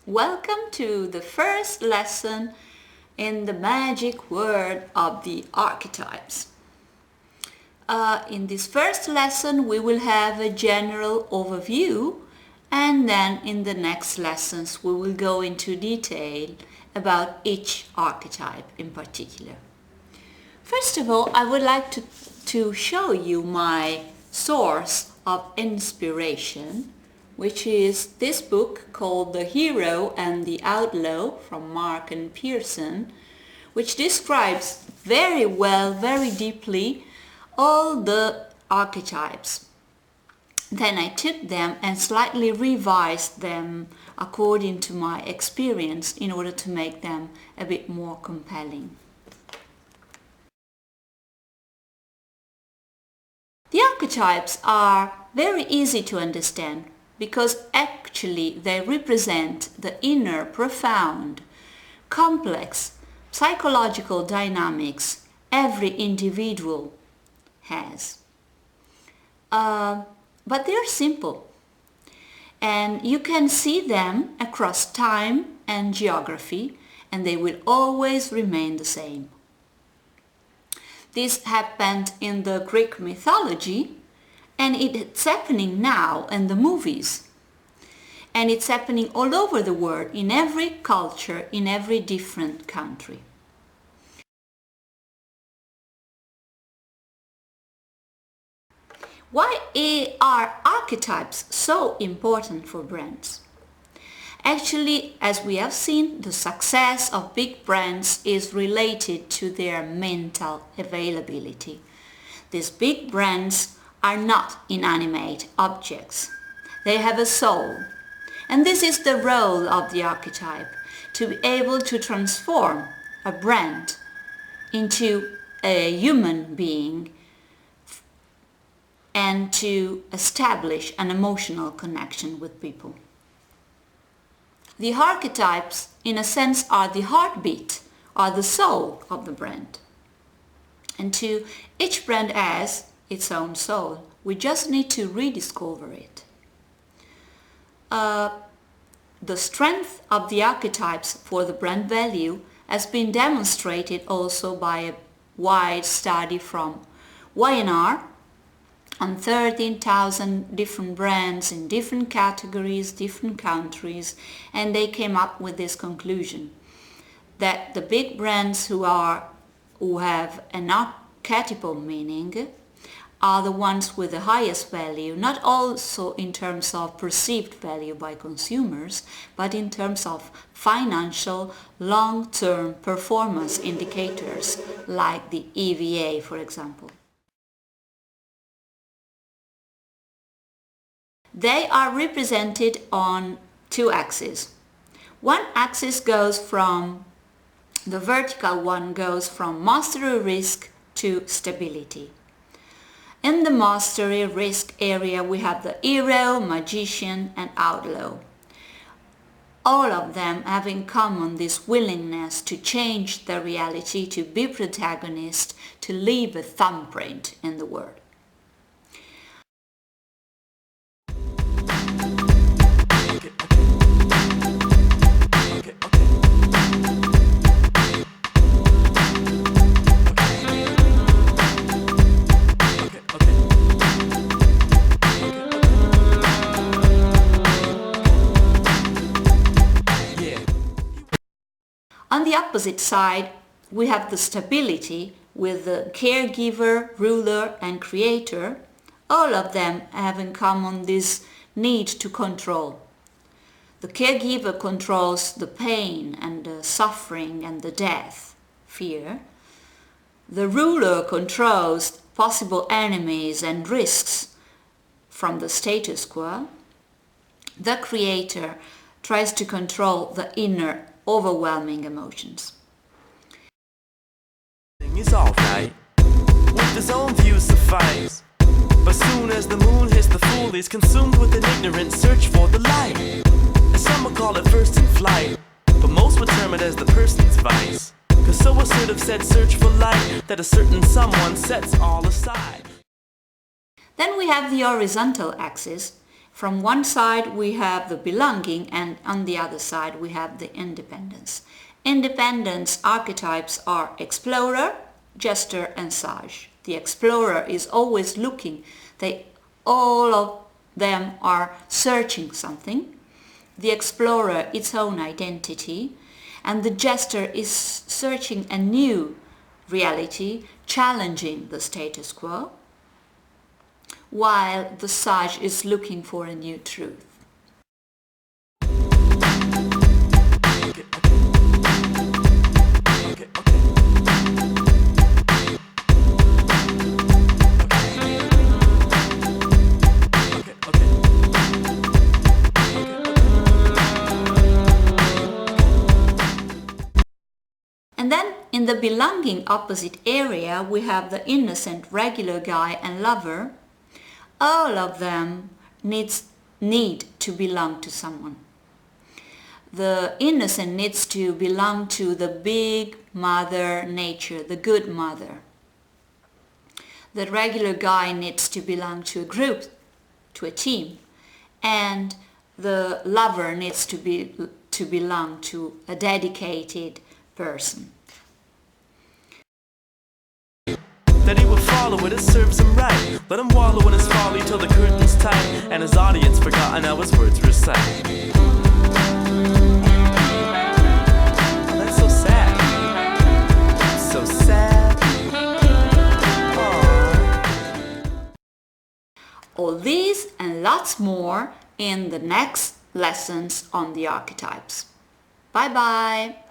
Welcome to the first lesson in the magic world of the archetypes. In this first lesson we will have a general overview, and then in the next lessons we will go into detail about each archetype in particular. First of all, I would like to show you my source of inspiration, which is this book called The Hero and the Outlaw from Mark and Pearson, which describes very well, very deeply, all the archetypes. Then I took them and slightly revised them according to my experience in order to make them a bit more compelling. The archetypes are very easy to understand because actually they represent the inner, profound, complex psychological dynamics every individual has. But they're simple, and you can see them across time and geography, and they will always remain the same. This happened in the Greek mythology, and it's happening now in the movies. And it's happening all over the world, in every culture, in every different country. Why are archetypes so important for brands? Actually, as we have seen, the success of big brands is related to their mental availability. These big brands are not inanimate objects. They have a soul. And this is the role of the archetype, to be able to transform a brand into a human being and to establish an emotional connection with people. The archetypes, in a sense, are the heartbeat, are the soul of the brand. And each brand has its own soul. We just need to rediscover it. The strength of the archetypes for the brand value has been demonstrated also by a wide study from Y&R on 13,000 different brands in different categories, different countries, and they came up with this conclusion that the big brands who have an archetypal meaning are the ones with the highest value, not also in terms of perceived value by consumers, but in terms of financial long-term performance indicators like the EVA, for example. They are represented on two axes. One axis goes from, the vertical one goes from mastery risk to stability. In the mastery risk area we have the hero, magician and outlaw. All of them have in common this willingness to change the reality, to be protagonist, to leave a thumbprint in the world. On the opposite side, we have the stability with the caregiver, ruler and creator. All of them have in common this need to control. The caregiver controls the pain and the suffering and the death, fear. The ruler controls possible enemies and risks from the status quo. The creator tries to control the inner overwhelming emotions. Is alright, with his own views suffice. But soon as the moon hits the fool, he's consumed with an ignorant search for the light. And some would call it first in flight, but most would term it as the person's vice. Cause so assertive said search for light, that a certain someone sets all aside. Then we have the horizontal axis, From one side we have the belonging, and on the other side we have the independence. Independence archetypes are explorer, jester and sage. The explorer is always looking. All of them are searching something. The explorer its own identity, and the jester is searching a new reality, challenging the status quo, while the sage is looking for a new truth. And then in the belonging opposite area we have the innocent, regular guy and lover. All of them need to belong to someone. The innocent needs to belong to the big mother nature, the good mother. The regular guy needs to belong to a group, to a team. And the lover needs to belong to a dedicated person. That he would follow it, it serves him right. Let him wallow in his folly till the curtain's tight, and his audience forgotten how his words recite. Oh, that's so sad. So sad. Aww. All these and lots more in the next lessons on the archetypes. Bye bye!